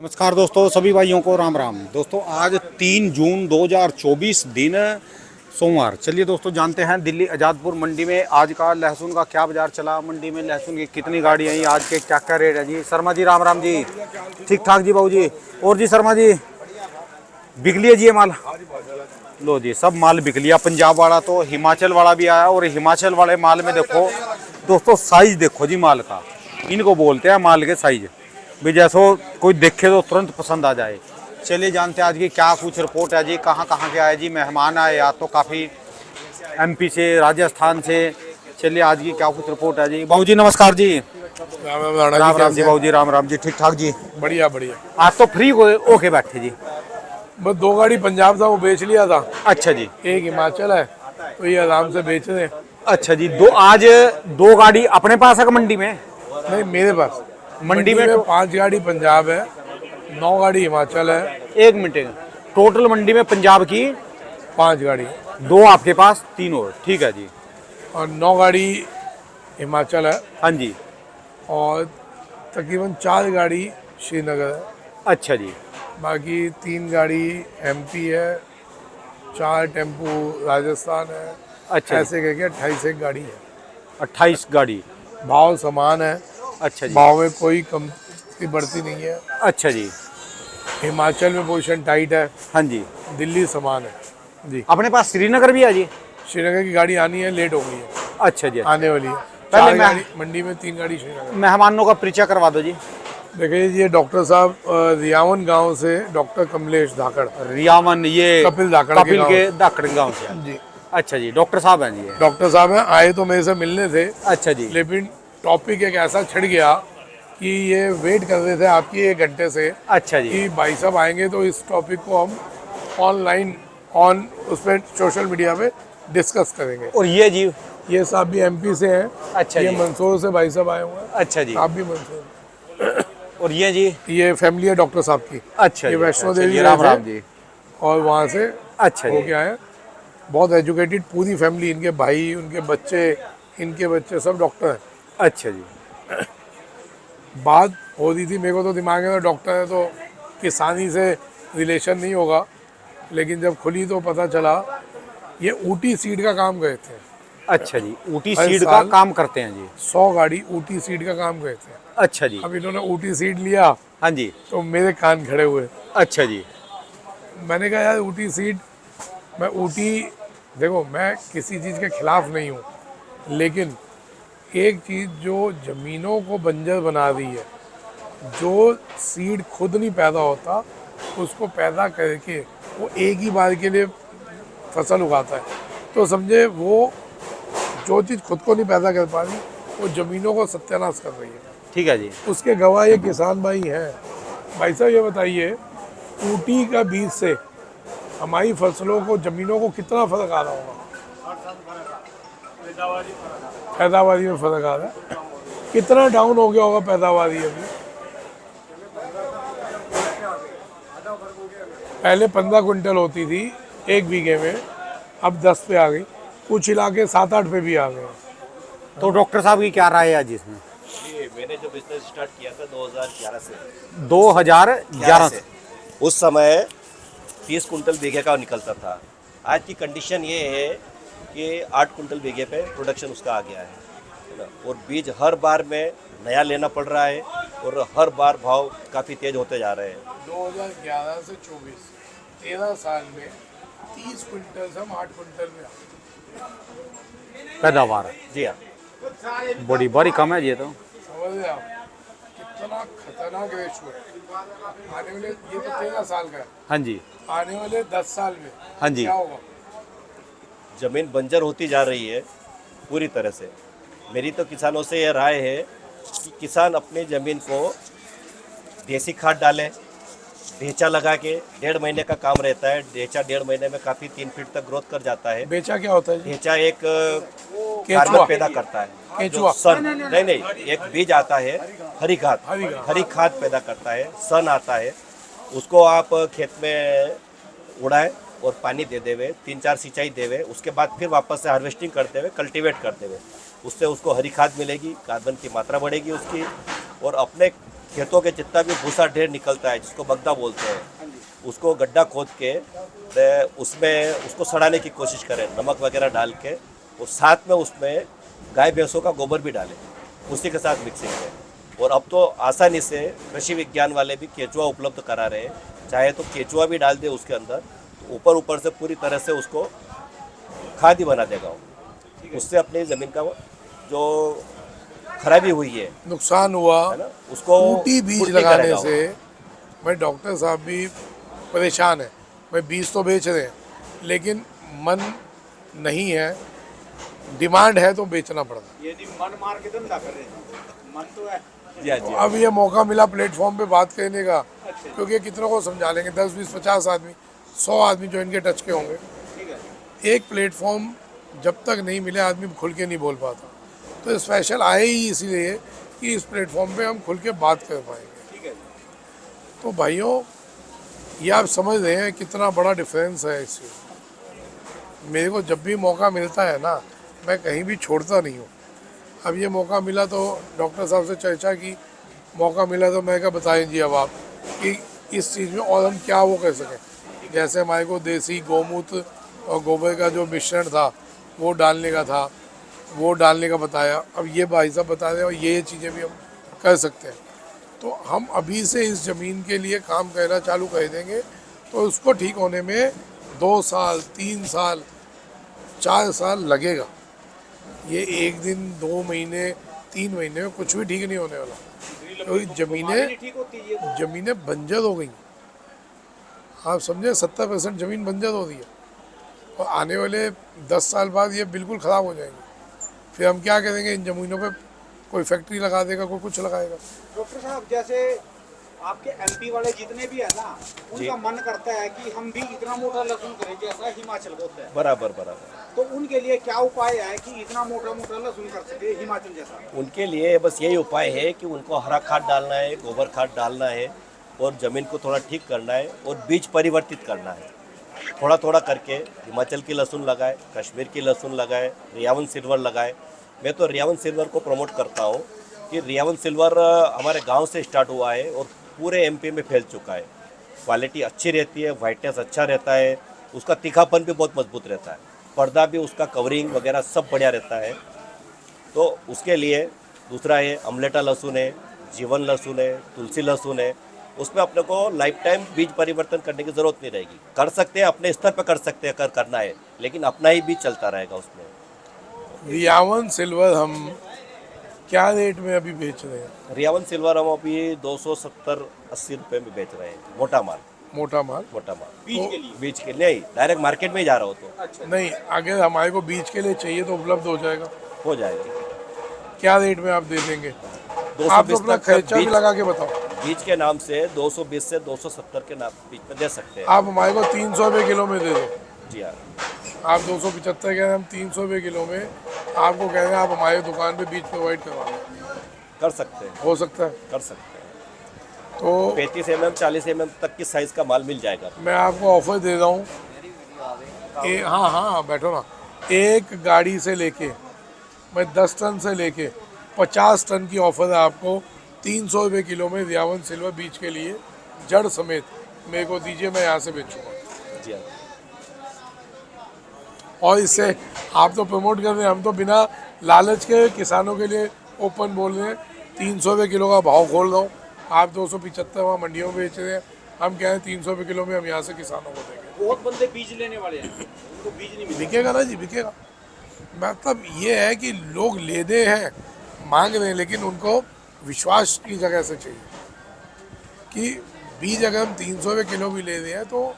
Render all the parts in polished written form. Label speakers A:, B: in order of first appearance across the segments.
A: नमस्कार दोस्तों, सभी भाइयों को राम राम। दोस्तों आज 3 जून 2024 दिन सोमवार। चलिए दोस्तों जानते हैं दिल्ली आज़ादपुर मंडी में आज का लहसुन का क्या बाजार चला, मंडी में लहसुन की कितनी गाड़ी आई, आज के क्या क्या रेट है जी। शर्मा जी राम राम जी, ठीक ठाक जी बाबू जी। और जी शर्मा जी बिक लिया जी ये माल? लो जी सब माल बिक लिया। पंजाब वाला तो हिमाचल वाला भी आया, और हिमाचल वाले माल में देखो दोस्तों साइज देखो जी माल का, इनको बोलते हैं माल के साइज भी, जैसो कोई देखे तो तुरंत पसंद आ जाए। चलिए जानते हैं आज की क्या कुछ रिपोर्ट है जी। कहाँ कहाँ के आए जी मेहमान आए, या तो काफ़ी एमपी से, राजस्थान से। चलिए आज की क्या कुछ रिपोर्ट है जी। बाबू जी नमस्कार जी। राम राम जी बाबू जी, राम राम जी, ठीक ठाक जी।
B: बढ़िया बढ़िया।
A: आज तो फ्री होके बैठे जी।
B: बस 2 गाड़ी पंजाब था वो बेच लिया था।
A: अच्छा जी।
B: एक हिमाचल है तो ये आराम से बेच रहे हैं।
A: अच्छा जी, आज 2 गाड़ी अपने पास है मंडी में?
B: नहीं, मेरे पास
A: मंडी में
B: 5 गाड़ी पंजाब है, 9 गाड़ी हिमाचल है।
A: एक मिनट, टोटल मंडी में पंजाब की
B: 5 गाड़ी
A: 2 आपके पास, 3 और, ठीक है जी।
B: और 9 गाड़ी हिमाचल है,
A: हाँ जी।
B: और तकरीबन 4 गाड़ी श्रीनगर है।
A: अच्छा जी।
B: बाकी 3 गाड़ी एमपी है, 4 टेम्पू राजस्थान है।
A: अच्छा जी।
B: ऐसे करके 28 एक गाड़ी है।
A: 28 गाड़ी।
B: भाव समान है,
A: अच्छा जी।
B: भाव में कोई कमी बढ़ती नहीं है।
A: अच्छा जी।
B: हिमाचल में पोजीशन टाइट है,
A: हाँ जी।
B: दिल्ली समान है जी।
A: अपने पास श्रीनगर भी है जी?
B: श्रीनगर की गाड़ी आनी है, लेट हो गई है,
A: अच्छा जी।
B: आने वाली है।
A: पहले
B: 4
A: मैं
B: गाड़ी मंडी में, 3 गाड़ी श्रीनगर।
A: मेहमानों का परिचय करवा दो जी।
B: देखिए ये डॉक्टर साहब रियावन गांव से डॉक्टर कमलेश धाकड़,
A: रियावन, ये
B: कपिल धाकड़
A: कपिल के धाकड़ गांव से।
B: जी।
A: अच्छा जी, डॉक्टर साहब हैं जी ये?
B: डॉक्टर साहब हैं, आए तो मेरे से मिलने थे,
A: अच्छा जी।
B: लेकिन टॉपिक एक ऐसा छिड़ गया कि ये वेट कर रहे थे आपकी 1 घंटे से
A: अच्छा जी।
B: कि भाई साहब आएंगे तो इस टॉपिक को हम ऑनलाइन उस पर सोशल मीडिया पे डिस्कस करेंगे।
A: और ये जी?
B: ये साहब भी एमपी से हैं।
A: अच्छा
B: ये
A: जी।
B: मंसूर से भाई साहब आए हुए हैं।
A: अच्छा जी।
B: आप भी मंसूर।
A: और ये जी?
B: ये फैमिली है डॉक्टर साहब की।
A: अच्छा
B: ये
A: जी।
B: वैष्णो
A: अच्छा
B: देवी
A: जी,
B: गए
A: राम
B: थे
A: राम जी।
B: और वहाँ से
A: अच्छा
B: हो
A: जी।
B: के आए। बहुत एजुकेटेड पूरी फैमिली, इनके भाई, उनके बच्चे, इनके बच्चे सब डॉक्टर हैं।
A: अच्छा जी।
B: बात हो रही थी, मेरे को तो दिमाग में डॉक्टर है तो किसानी से रिलेशन नहीं होगा, लेकिन जब खुली तो पता चला ये ऊटी सीड का काम गए थे।
A: अच्छा जी, ऊटी
B: हर
A: सीड का
B: साल
A: काम करते हैं जी?
B: 100 गाड़ी ऊटी सीड का काम गए थे।
A: अच्छा जी।
B: अब इन्होंने ऊटी सीड लिया
A: हाँ जी।
B: तो मेरे कान खड़े हुए।
A: अच्छा जी।
B: मैंने कहा यार ऊटी सीड, मैं ऊटी, देखो मैं किसी चीज़ के खिलाफ नहीं हूँ, लेकिन एक चीज़ जो ज़मीनों को बंजर बना रही है, जो सीड खुद नहीं पैदा होता उसको पैदा करके वो एक ही बार के लिए फसल उगाता है, तो समझे वो जो चीज़ खुद को नहीं पैदा कर पा रही वो ज़मीनों को सत्यानाश कर रही है।
A: ठीक है जी।
B: उसके गवाह ये किसान भाई हैं। भाई साहब ये बताइए, ऊटी का बीज से हमारी फसलों को, ज़मीनों को कितना फ़र्क आ रहा होगा? पैदावारी में फ़र्क आ रहा है। कितना डाउन हो गया होगा पैदावारी अभी? पहले 15 क्विंटल होती थी 1 बीघे में, अब 10 पे आ गई, कुछ इलाके 7-8 पे भी आ गए।
A: तो डॉक्टर साहब की क्या राय है आज इसमें?
C: मैंने जो बिजनेस स्टार्ट किया था 2011 से,
A: 2011 से
C: उस समय 30 कुंटल बीघे का निकलता था। आज की कंडीशन ये है कि 8 कुंटल बीघे पे प्रोडक्शन उसका आ गया है ना। और बीज हर बार में नया लेना पड़ रहा है, और हर बार भाव काफ़ी तेज होते जा रहे हैं।
B: 2011 से 24, 13 साल में 30 क्विंटल से हम 8 क्विंटल में
A: पैदावार है
C: जी हाँ।
A: बड़ी बड़ी कम है ये तो।
B: समझ रहे आप कितना खतरनाक रेशो है। आने वाले, ये तो 13 साल का है,
A: हाँ जी।
B: आने वाले 10 साल में
A: हाँ जी।
B: क्या होगा?
C: ज़मीन बंजर होती जा रही है पूरी तरह से। मेरी तो किसानों से ये राय है कि किसान अपनी ज़मीन को देसी खाद डालें, ढेंचा लगा के, 1.5 महीने का काम रहता है। ढेंचा 1.5 महीने में काफ़ी 3 फीट तक ग्रोथ कर जाता है।
B: बेचा क्या होता है जी?
C: ढेंचा एक
B: केंचुआ।
C: कार्बन पैदा करता है,
B: केंचुआ।
C: जो सन, नहीं, एक बीज आता है, हरी खाद, हरी खाद पैदा करता है, सन आता है। उसको आप खेत में उड़ाएं और पानी दे देवे, 3-4 सिंचाई देवे, उसके बाद फिर वापस से हार्वेस्टिंग करते हुए कल्टीवेट करते हुए, उससे उसको हरी खाद मिलेगी, कार्बन की मात्रा बढ़ेगी उसकी, और अपने खेतों के जितना भी भूसा ढेर निकलता है जिसको बगदा बोलते हैं, उसको गड्ढा खोद के उसमें उसको सड़ाने की कोशिश करें नमक वगैरह डाल के, और साथ में उसमें गाय भैंसों का गोबर भी डालें उसी के साथ मिक्सिंग में। और अब तो आसानी से कृषि विज्ञान वाले भी केचुआ उपलब्ध करा रहे हैं, चाहे तो केचुआ भी डाल दे उसके अंदर, तो ऊपर से पूरी तरह से उसको खाद ही बना देगा वो। उससे अपनी ज़मीन का जो खराबी हुई है
B: नुकसान हुआ
C: ना, उसको
B: ऊटी बीज
C: पूर्ति
B: लगाने
C: करेगा वो।
B: से। मैं डॉक्टर साहब भी परेशान है, मैं बीज तो बेच रहे हैं लेकिन मन नहीं है, डिमांड है तो बेचना पड़ता।
A: ये नहीं मन मार के धंधा कर रहे हैं, मन तो है।
C: जी हाँ जी हाँ।
B: अब ये मौका मिला प्लेटफॉर्म पे बात करने का, क्योंकि कितनों को समझा लेंगे, 10 20 50 आदमी 100 आदमी जो इनके टच के होंगे।
A: ठीक है,
B: एक प्लेटफॉर्म जब तक नहीं मिले आदमी खुल के नहीं बोल पाता, तो स्पेशल आए ही इसीलिए कि इस प्लेटफॉर्म पे हम खुल के बात कर पाएंगे।
A: ठीक है।
B: तो भाइयों, ये आप समझ रहे हैं कितना बड़ा डिफरेंस है इस चीज़ में। मेरे को जब भी मौका मिलता है ना, मैं कहीं भी छोड़ता नहीं हूँ। अब ये मौका मिला तो डॉक्टर साहब से चर्चा की, मौका मिला तो मैं क्या बताएं जी अब आप कि इस चीज़ में और हम क्या वो कर सकें। जैसे हमारे को देसी गौमूत्र और गोबर का जो मिश्रण था वो डालने का था, वो डालने का बताया। अब ये भाई साहब बता रहे हैं और ये चीज़ें भी हम कर सकते हैं। तो हम अभी से इस ज़मीन के लिए काम करना चालू कर देंगे तो उसको ठीक होने में 2 साल 3 साल 4 साल लगेगा। ये 1 दिन 2 महीने 3 महीने में कुछ भी ठीक नहीं होने वाला, क्योंकि ज़मीनें बंजर हो गई। आप समझे 70% ज़मीन बंजर हो रही है और आने वाले 10 साल बाद ये बिल्कुल ख़राब हो जाएंगी। फिर हम क्या करेंगे, इन ज़मीनों पे कोई फैक्ट्री लगा देगा, कोई कुछ लगाएगा।
A: डॉक्टर साहब, जैसे आपके एमपी वाले जितने भी है ना, उनका मन करता है कि हम भी इतना मोटा लहसुन करें जैसा हिमाचल होता है।
C: बराबर बराबर।
A: तो उनके लिए क्या उपाय है कि इतना मोटा मोटा लहसुन कर सके हिमाचल जैसा?
C: उनके लिए बस यही उपाय है कि उनको हरा खाद डालना है, गोबर खाद डालना है, और ज़मीन को थोड़ा ठीक करना है और बीज परिवर्तित करना है। थोड़ा थोड़ा करके हिमाचल की लहसुन लगाए, कश्मीर की लहसुन लगाए, रियावन सिल्वर लगाए। मैं तो रियावन सिल्वर को प्रमोट करता हूँ कि रियावन सिल्वर हमारे गांव से स्टार्ट हुआ है और पूरे एमपी में फैल चुका है। क्वालिटी अच्छी रहती है, वाइटनेस अच्छा रहता है, उसका तीखापन भी बहुत मजबूत रहता है, पर्दा भी उसका कवरिंग वगैरह सब बढ़िया रहता है। तो उसके लिए दूसरा है अमलेटा लहसुन है, जीवन लहसुन है, तुलसी लहसुन है। उसमें अपने को लाइफ टाइम बीज परिवर्तन करने की ज़रूरत नहीं रहेगी। कर सकते हैं, अपने स्तर पर कर सकते हैं, करना है, लेकिन अपना ही बीज चलता रहेगा उसमें।
B: रियावन सिल्वर हम क्या रेट में अभी बेच रहे हैं?
C: रियावन सिल्वर हम अभी 270-80 रुपये में बेच रहे हैं, मोटा माल।
B: मोटा माल
C: मोटा माल
A: बीज के लिए?
C: बीज के लिए नहीं, डायरेक्ट मार्केट में ही जा रहा हो तो
A: अच्छा,
B: नहीं, अगर हमारे को बीज के लिए चाहिए तो उपलब्ध हो जाएगा।
C: हो जाएगी।
B: क्या रेट में आप दे देंगे?
C: 220
B: आप तो अपना
C: तक का
B: खर्चा भी
C: बीज-
B: लगा के बताओ।
C: बीज के नाम से 220 से 270 के नाम बीच में दे सकते हैं।
B: आप हमारे को 300 रुपये किलो में दे दो।
C: जी हाँ,
B: आप 275 कह रहे हैं, हम 300 रुपये किलो में आपको कह रहे हैं, आप हमारे दुकान पे बीज प्रोवाइड करवा दें।
C: कर सकते हैं,
B: हो सकता है?
C: कर सकते हैं।
B: तो
C: 35 mm 40 mm तक की साइज का माल मिल जाएगा।
B: मैं आपको ऑफर दे रहा हूँ। हाँ हाँ, बैठो ना। एक गाड़ी से लेके मैं 10 टन से लेके 50 टन की ऑफर है आपको। 300 रुपये किलो में रियावन सिल्वर बीज के लिए जड़ समेत मेरे को दीजिए, मैं यहाँ से बेचूँगा।
C: जी हाँ,
B: और इससे आप तो प्रमोट कर रहे हैं, हम तो बिना लालच के किसानों के लिए ओपन बोल रहे हैं। 300 रुपये किलो का भाव खोल रहा हूँ, आप 275 वहाँ मंडियों में बेच रहे हैं, हम कह रहे हैं 300 रुपये किलो में हम यहाँ से किसानों को देंगे।
A: बहुत बंदे बीज लेने वाले हैं, उनको बीज नहीं मिलता।
B: बिकेगा ना जी, बिकेगा। मतलब ये है कि लोग लेने हैं, मांग रहे हैं, लेकिन उनको विश्वास की जगह से चाहिए कि बीज अगर हम 300 रुपये किलो भी ले रहे हैं तो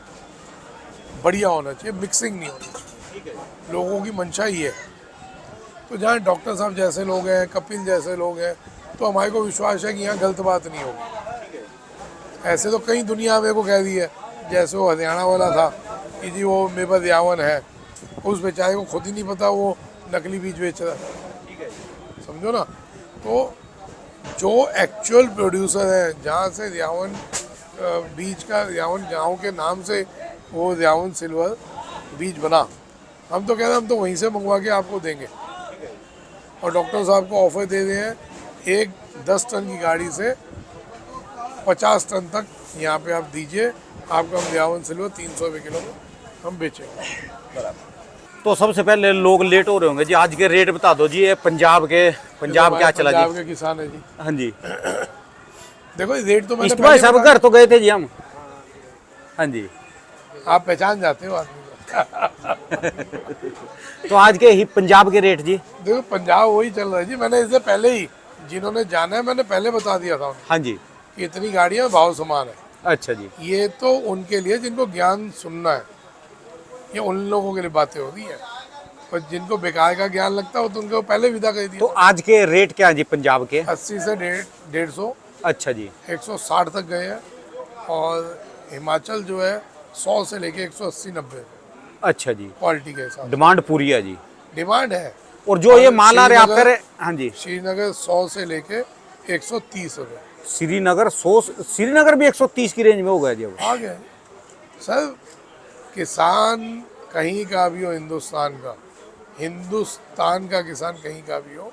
B: बढ़िया होना चाहिए, मिक्सिंग नहीं होनी चाहिए।
A: ठीक है।
B: लोगों की मंशा ही है। तो जहाँ डॉक्टर साहब जैसे लोग हैं, कपिल जैसे लोग हैं, तो हमारे को विश्वास है कि यहाँ गलत बात नहीं होगी। ऐसे तो कई दुनिया मेरे को कह दी है, जैसे वो हरियाणा वाला था कि जी वो मेरे पास रियावन है, उस बेचारे को खुद ही नहीं पता वो नकली बीज बेच रहा है।
A: ठीक है।
B: समझो ना। तो जो एक्चुअल प्रोड्यूसर है, जहाँ से रियावन बीज का, रियावन गाँव के नाम से वो रियावन सिल्वर बीज बना, हम तो कह रहे हैं हम तो वहीं से मंगवा के आपको देंगे। और डॉक्टर साहब को ऑफर दे रहे हैं, एक 10 टन की गाड़ी से 50 टन तक यहाँ पे आप दीजिए, आपको हम ब्यावन सिल्वर 300 रुपये किलो में हम बेचेंगे।
A: तो सबसे पहले लोग लेट हो रहे होंगे जी, आज के रेट बता दो जी। ये पंजाब क्या चला
B: पंजाब
A: जी?
B: के किसान है जी।
A: हाँ जी,
B: देखो रेट तो मैंने
A: इष्ट भाई साहब घर तो गए थे जी हम। हाँ जी,
B: आप पहचान जाते हो आदमी को।
A: तो आज के ही पंजाब के रेट जी?
B: देखो पंजाब वही चल रहा है जी। मैंने इससे पहले ही जिन्होंने जाना है मैंने पहले बता दिया था उन्हें
A: हाँ जी,
B: कि इतनी गाड़ियाँ भाव समान है।
A: अच्छा जी,
B: ये तो उनके लिए जिनको ज्ञान सुनना है, ये उन लोगों के लिए बातें होती है। और जिनको बेकार का ज्ञान लगता है तो उनको पहले विदा कर
A: तो
B: दिया।
A: आज के रेट क्या है जी पंजाब के?
B: 80 से 150,
A: अच्छा जी,
B: 160 तक गए हैं। और हिमाचल जो है 100 से लेके 180-90
A: अच्छा जी,
B: क्वालिटी के हिसाब
A: डिमांड पूरी है जी।
B: से डिमांड है।
A: और जो ये माल आ रहा है
B: श्रीनगर-
A: आपका, हाँ जी,
B: श्रीनगर 100 से लेके 130 रुपये
A: श्रीनगर 100, श्रीनगर भी 130 की रेंज में हो गया जी अब।
B: आ गए सर। किसान कहीं का भी हो, हिंदुस्तान का किसान कहीं का भी हो,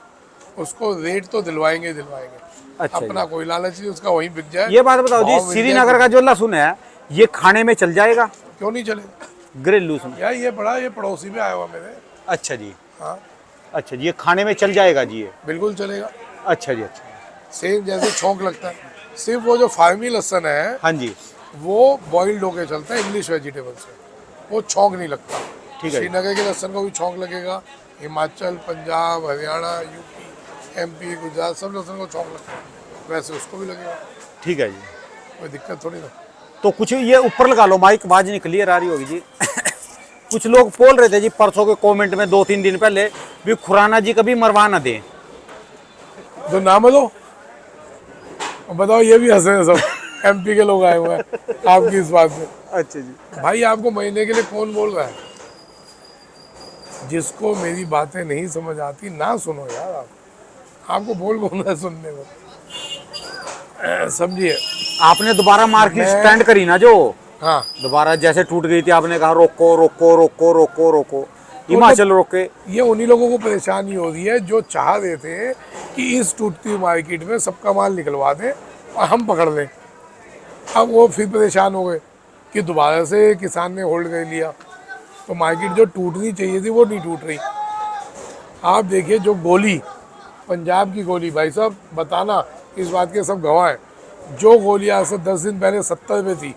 B: उसको रेट तो दिलवाएंगे ही दिलवाएंगे।
A: अच्छा
B: अपना कोई लालच नहीं, उसका वहीं बिक जाए।
A: ये बात बताओ जी,
B: भाव मिल
A: श्रीनगर
B: जाए
A: का जो लहसुन है ये खाने में चल जाएगा?
B: क्यों नहीं चलेगा
A: ग्रिल लहसुन?
B: यार? ये बड़ा, ये पड़ोसी में आया हुआ मेरे।
A: अच्छा जी,
B: हाँ
A: अच्छा जी, ये खाने में चल जाएगा जी ये?
B: बिल्कुल चलेगा।
A: अच्छा जी, अच्छा,
B: सेम जैसे छौंक लगता है। सिर्फ वो जो फार्मी लहसन है
A: हाँ जी,
B: वो बॉइल्ड होके चलता है इंग्लिश वेजिटेबल से, वो छौंक नहीं लगता।
A: ठीक है।
B: श्रीनगर के लहसन को भी छौंक लगेगा। हिमाचल, पंजाब, हरियाणा, यूपी, एमपी, गुजरात सब लहसन को छौंक लगता है, वैसे उसको भी लगेगा।
A: ठीक है जी।
B: कोई दिक्कत थोड़ी ना।
A: तो कुछ ये ऊपर लगा लो माइक, आवाज नहीं क्लियर आ रही होगी जी। कुछ लोग बोल रहे थे जी परसों के कमेंट में 2-3 दिन पहले भी खुराना जी कभी मरवा ना दें।
B: तो नाम बोलो और बताओ। ये भी हंसे हैं सब, एमपी के लोग आए हुए हैं आपकी इस बात में।
A: अच्छा जी,
B: भाई आपको महीने के लिए कौन बोल रहा है? जिसको मेरी बातें नहीं समझ आती ना सुनो यार। आपको बोल कौन रहा है सुनने को? समझिए।
A: आपने दोबारा मार्केट
B: मैं-
A: स्टैंड करी ना जो,
B: हाँ
A: दोबारा जैसे टूट गई थी, आपने कहा रोको रोको रोको रोको रोको, हिमाचल रोके।
B: ये उन्हीं लोगों को परेशानी हो रही है जो चाह रहे थे कि इस टूटती हुई मार्केट में सबका माल निकलवा दें और हम पकड़ लें। अब वो फिर परेशान हो गए कि दोबारा से किसान ने होल्ड कर लिया, तो मार्केट जो टूटनी चाहिए थी वो नहीं टूट रही। आप देखिए जो गोली, पंजाब की गोली, भाई साहब बताना, इस बात के सब गवाह हैं। जो गोली आज से 10 दिन पहले 70 रुपये थी,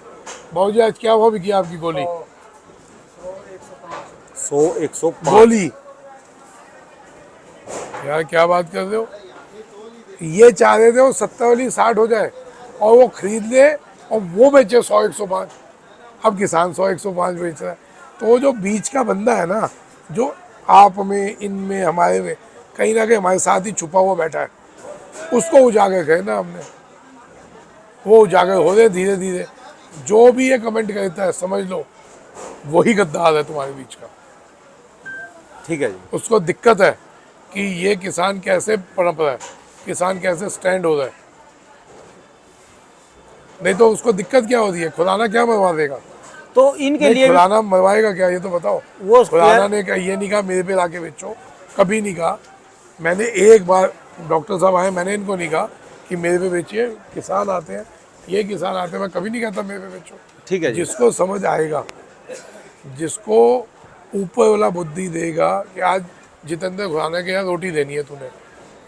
B: बाबूजी आज क्या भाव बिकी आपकी गोली?
A: 100 105
B: गोली। यार क्या बात कर रहे हो? ये चाह रहे थे वो 70 वाली 60 हो जाए और वो खरीद ले और वो बेचे 100 105। अब किसान 100 105 बेच रहा है। तो वो जो बीच का बंदा है ना, जो आप में, इनमें, हमारे में कहीं ना कहीं हमारे साथ ही छुपा हुआ बैठा है, उसको उजागर करना हमने। वो उजागर हो रहे धीरे धीरे। जो भी ये कमेंट करता है समझ लो वही गद्दार है तुम्हारे बीच का।
A: ठीक है जी,
B: उसको दिक्कत है कि ये किसान कैसे पनप रहा है, किसान कैसे स्टैंड हो रहा है। नहीं तो उसको दिक्कत क्या होती है? खुराना क्या मरवा देगा?
A: तो इनके
B: नहीं,
A: लिए भी
B: खुराना मरवाएगा क्या ये तो बताओ।
A: वो
B: खुराना ने कहा, ये नहीं कहा मेरे पे लाके बेचो, कभी नहीं कहा। मैंने एक बार, डॉक्टर साहब आए, मैंने इनको नहीं कहा कि मेरे पे बेचिए। किसान आते हैं, ये किसान आते हैं, मैं कभी नहीं कहता मेरे पे बेचो।
A: ठीक है जी,
B: जिसको समझ आएगा, जिसको ऊपर वाला बुद्धि देगा कि आज जितेंद्र खुराना के यहाँ रोटी देनी है तूने,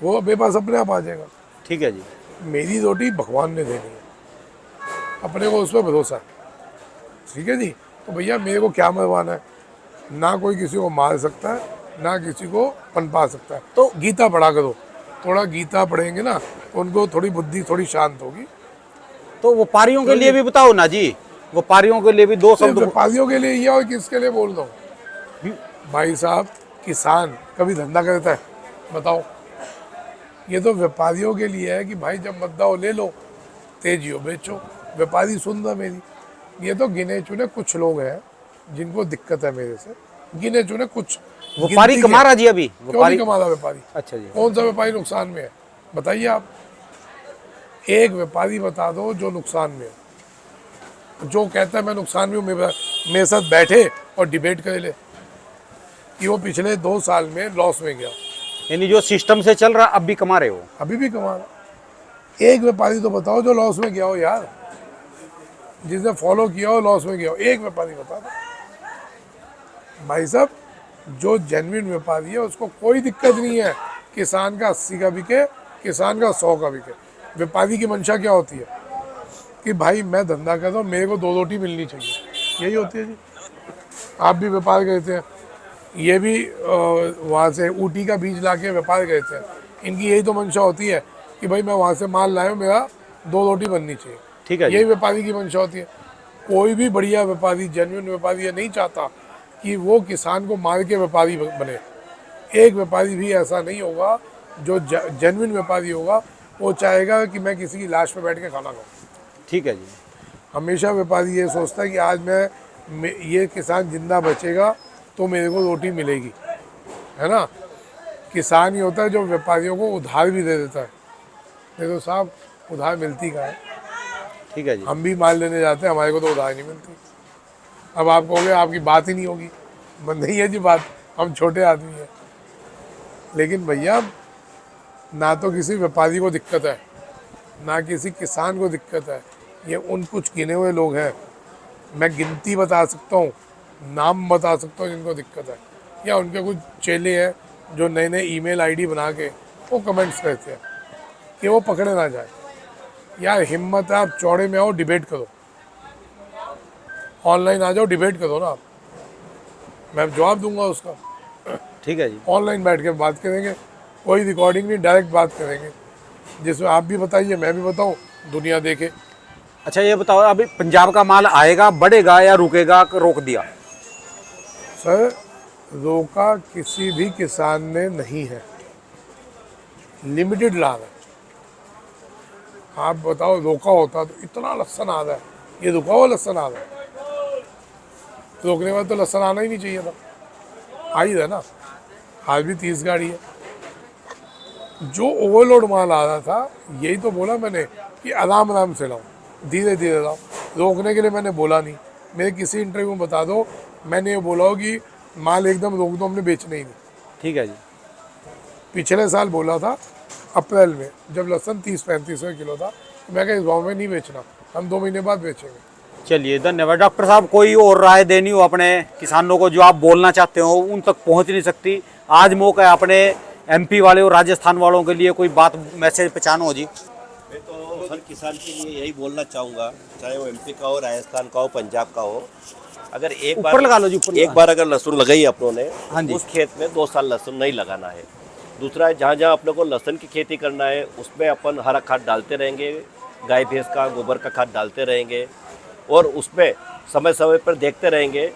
B: वो मेरे पास अपने आप आ जाएगा।
A: ठीक है जी,
B: मेरी रोटी भगवान ने देनी है, अपने को उस पर भरोसा है। ठीक है जी। तो भैया मेरे को क्या मरवाना है? ना कोई किसी को मार सकता है, ना किसी को पनपा सकता है। तो गीता पढ़ा करो, थोड़ा गीता पढ़ेंगे ना उनको थोड़ी बुद्धि थोड़ी शांत होगी।
A: तो व्यापारियों के लिए भी बताओ ना जी, व्यापारियों के लिए भी दो
B: सिर्फ
A: शब्द।
B: व्यापारियों के लिए ये और किसके लिए बोल दो? भाई साहब किसान कभी धंधा करता है? बताओ। ये तो व्यापारियों के लिए है कि भाई जब मद्दा हो ले लो, तेजी हो बेचो। व्यापारी सुन रहा मेरी। ये तो गिने चुने कुछ लोग हैं जिनको दिक्कत है मेरे से, गिने चुने कुछ।
A: व्यापारी
B: गिनती
A: कमा
B: के-
A: रहा जी अभी?
B: क्यों नहीं कमा रहा व्यापारी?
A: अच्छा जी,
B: कौन सा व्यापारी नुकसान में है बताइए आप? एक व्यापारी बता दो जो नुकसान में है, जो कहता है मैं नुकसान में हूँ, मेरे साथ बैठे और डिबेट कर ले कि वो पिछले 2 साल में लॉस में गया।
A: यानी जो सिस्टम से चल रहा अब भी कमा रहे हो?
B: अभी भी कमा रहा। एक व्यापारी तो बताओ जो लॉस में गया हो यार, जिसने फॉलो किया हो लॉस में गया हो, एक व्यापारी बता दो। भाई साहब, जो जेन्युइन व्यापारी है उसको कोई दिक्कत नहीं है किसान का 80 का बिके, किसान का 100 का बिके। व्यापारी की मंशा क्या होती है कि भाई मैं धंधा कर रहा हूँ, मेरे को 2 रोटी मिलनी चाहिए, यही होती है जी। आप भी व्यापार करते हैं, ये भी वहाँ से ऊटी का बीज ला के व्यापार करते हैं, इनकी यही तो मंशा होती है कि भाई मैं वहाँ से माल लाया हूँ, मेरा 2 रोटी बननी चाहिए।
A: ठीक है जी।
B: यही व्यापारी की मंशा होती है। कोई भी बढ़िया व्यापारी, जेन्युइन व्यापारी ये नहीं चाहता कि वो किसान को मार के व्यापारी बने। एक व्यापारी भी ऐसा नहीं होगा जो जेन्युइन व्यापारी होगा, वो चाहेगा कि मैं किसी की लाश पे बैठ के खाना खाऊं।
A: ठीक है जी।
B: हमेशा व्यापारी ये सोचता है कि आज ये किसान जिंदा बचेगा तो मेरे को रोटी मिलेगी, है ना। किसान ही होता है जो व्यापारियों को उधार भी दे देता है। देखो साहब, उधार मिलती कहाँ है।
A: ठीक है जी।
B: हम भी माल लेने जाते हैं, हमारे को तो उधार नहीं मिलती। अब आप कहोगे आपकी बात ही नहीं होगी, नहीं है जी बात, हम छोटे आदमी हैं। लेकिन भैया, ना तो किसी व्यापारी को दिक्कत है, ना किसी किसान को दिक्कत है। ये उन कुछ गिने हुए लोग हैं, मैं गिनती बता सकता हूँ, नाम बता सकता हूँ जिनको दिक्कत है, या उनके कुछ चेले हैं जो नए नए ईमेल आईडी बना के वो कमेंट्स करते हैं कि वो पकड़े ना जाए। यार हिम्मत है, आप चौड़े में आओ, डिबेट करो, ऑनलाइन आ जाओ, डिबेट करो ना आप, मैं जवाब दूंगा उसका।
A: ठीक है जी।
B: ऑनलाइन बैठ के बात करेंगे, कोई रिकॉर्डिंग नहीं, डायरेक्ट बात करेंगे, जिसमें आप भी बताइए, मैं भी बताऊँ, दुनिया देखे।
A: अच्छा ये बताओ, अभी पंजाब का माल आएगा, बढ़ेगा या रुकेगा, रोक दिया?
B: सर, रोका किसी भी किसान ने नहीं है, लिमिटेड लाभ है। आप बताओ, रोका होता तो इतना लहसन आ रहा है, ये रुका हुआ लहसन आ रहा है। रोकने वाले तो लहसन आना ही नहीं चाहिए था, आ ही रहा ना। आज भी 30 गाड़ी है। जो ओवरलोड माल आ रहा था, यही तो बोला मैंने कि आराम आराम से लाओ, धीरे धीरे लाओ। रोकने के लिए मैंने बोला नहीं। मेरे किसी इंटरव्यू में बता दो, मैंने ये बोला हो कि माल एकदम रोक दो, हमने बेचना ही नहीं।
A: ठीक है जी।
B: पिछले साल बोला था अप्रैल में, जब लहसन 30-35 रुपये किलो था, मैं कहा इस भाव में नहीं बेचना, हम 2 महीने बाद बेचेंगे।
A: चलिए, धन्यवाद डॉक्टर साहब। कोई और राय देनी हो अपने किसानों को, जो आप बोलना चाहते हो, उन तक पहुंच नहीं सकती, आज मौका है अपने एमपी वाले और राजस्थान वालों के लिए कोई बात, मैसेज पहचानो हो जी।
C: मैं तो हर किसान के लिए यही बोलना चाहूँगा, चाहे वो एमपी का हो, राजस्थान का हो, पंजाब का हो, अगर एक
A: ऊपर लगा लो जी, ऊपर
C: एक बार अगर लहसुन लगाई अपनों ने,
A: हाँ जी।
C: उस खेत में 2 साल लहसुन नहीं लगाना है। दूसरा है, जहाँ जहाँ अपने को लहसुन की खेती करना है, उसमें अपन हरा खाद डालते रहेंगे, गाय भैंस का गोबर का खाद डालते रहेंगे, और उसमें समय समय पर देखते रहेंगे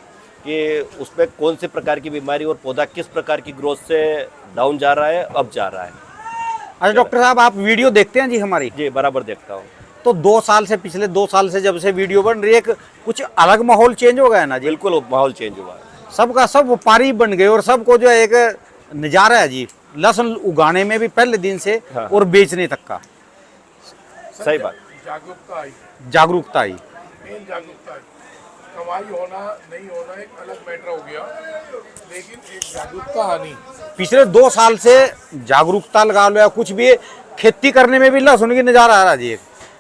C: कि उसमें कौन सी प्रकार की बीमारी और पौधा किस प्रकार की ग्रोथ से डाउन जा रहा है, अब जा रहा है।
A: अच्छा डॉक्टर साहब, आप वीडियो देखते हैं जी हमारी?
C: जी, बराबर देखता हूँ।
A: तो 2 साल से, पिछले 2 साल से जब से वीडियो बन रही है, एक कुछ अलग माहौल चेंज हो गया है ना जी?
C: बिल्कुल माहौल चेंज हुआ है।
A: सबका सब व्यापारी बन गए, और सबको जो है एक नज़ारा है जी, लहसुन उगाने में भी पहले दिन से,
C: हाँ।
A: और बेचने तक का।
C: सही बात।
B: जागरूकता आई,
A: जागरूकता आई।
B: मेन जागरूकता आई। कमाई होना नहीं होना एक अलग मैटर हो गया, लेकिन एक जागरूकता आनी।
A: पिछले 2 साल से जागरूकता लगा लो या कुछ भी, खेती करने में भी लहसुन की नज़ारा आ रहा है जी।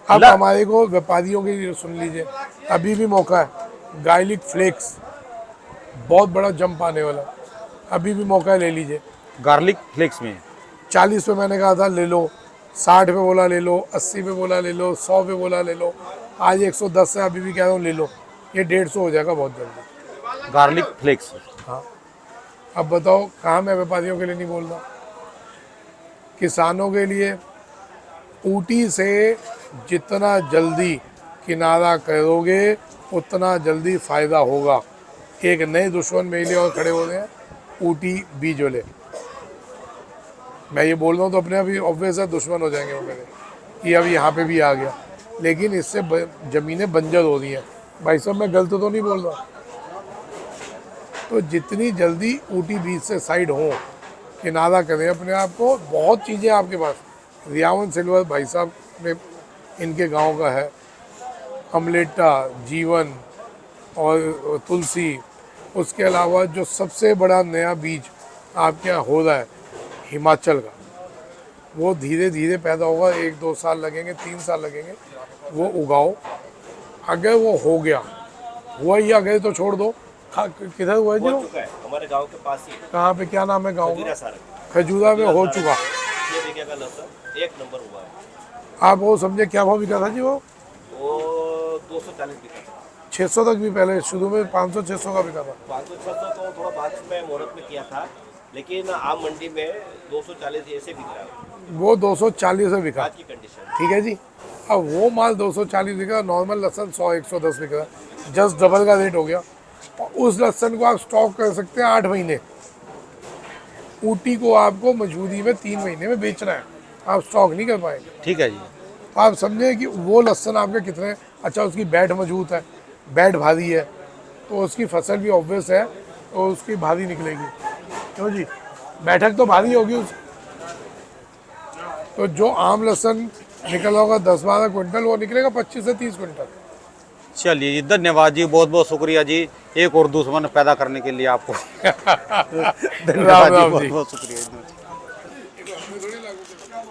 B: अब हमारे को व्यापारियों के लिए सुन लीजिए, अभी भी मौका है। गार्लिक फ्लेक्स बहुत बड़ा जंप आने वाला, अभी भी मौका है, ले लीजिए।
A: गार्लिक फ्लेक्स में
B: 40 पे मैंने कहा था ले लो, 60 पे बोला ले लो, 80 पे बोला ले लो, 100 पे बोला ले लो, आज 110 है, अभी भी कह रहा हूँ ले लो। ये 150 हो जाएगा बहुत जल्दी।
A: Garlic flakes.
B: हाँ, अब बताओ कहाँ मैं व्यापारियों के लिए नहीं बोल रहा, किसानों के लिए। ऊटी से जितना जल्दी किनारा करोगे उतना जल्दी फ़ायदा होगा। एक नए दुश्मन मेरे लिए और खड़े हो रहे हैं, ऊटी बीज वाले। मैं ये बोल रहा हूँ तो अपने अभी ऑब्वियस है दुश्मन हो जाएंगे वो मेरे, कि अब यहाँ पे भी आ गया। लेकिन इससे ज़मीनें बंजर हो रही हैं। भाई साहब, मैं गलत तो नहीं बोल रहा। तो जितनी जल्दी ऊटी बीज से साइड हो, किनारा करें अपने आप को। बहुत चीज़ें आपके पास, रियावन सिल्वर भाई साहब ने, इनके गांव का है, अमलेटा, जीवन और तुलसी। उसके अलावा जो सबसे बड़ा नया बीज आपके यहाँ हो रहा है हिमाचल का, वो धीरे धीरे पैदा होगा, 1-2 साल लगेंगे, 3 साल लगेंगे, वो उगाओ। अगर वो हो गया, हुआ ही अगर तो छोड़ दो। किधर हुआ है जी
C: हो
B: वो?
C: चुका है हमारे गांव के पास ही,
B: कहाँ पे, क्या नाम है गाँव
C: खजूरा
B: का?
C: सारा।
B: खजूरा में हो चुका।
C: 6 बीघे का लहसुन 1 नंबर हुआ है।
B: आप वो समझे क्या भाव बिका था जी वो?
C: वो 240 बीघा था।
B: 600 तक भी पहले शुरू में 500-600 का बिका था।
C: 500-600 तो थोड़ा बाद में मुहूर्त में किया था, लेकिन आम मंडी में 240 ऐसे बिक रहा है
B: वो 240 में बिका।
C: आज की कंडीशन।
B: ठीक है जी। अब वो माल 240 बिका, नॉर्मल लहसन 100-110 बिक रहा है, जस्ट डबल का रेट हो गया। और उस लहसन को आप स्टॉक कर सकते हैं 8 महीने। ऊटी को आपको मजबूरी में 3 महीने में बेचना है, आप स्टॉक नहीं कर पाएंगे।
A: ठीक है जी।
B: आप समझे कि वो लहसन आपके कितने अच्छा, उसकी बैठ मजबूत है, बैठ भारी है, तो उसकी फसल भी ऑब्वियस है, तो उसकी भारी निकलेगी। क्यों जी, बैठक तो भारी होगी उसकी। तो जो आम लहसन निकला होगा 10-12 क्विंटल, वो निकलेगा 25 से 30 क्विंटल।
A: चलिए जी, धन्यवाद जी, बहुत बहुत शुक्रिया जी, एक और दुश्मन पैदा करने के लिए आपको। धन्यवाद जी,
B: राम
A: बहुत
B: जी।
A: बहुत शुक्रिया।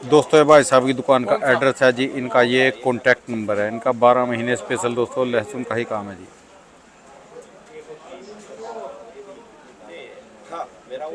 A: दोस्तों ये भाई साहब की दुकान का एड्रेस है जी, इनका ये कॉन्टैक्ट नंबर है, इनका 12 महीने स्पेशल दोस्तों लहसुन का ही काम है जी।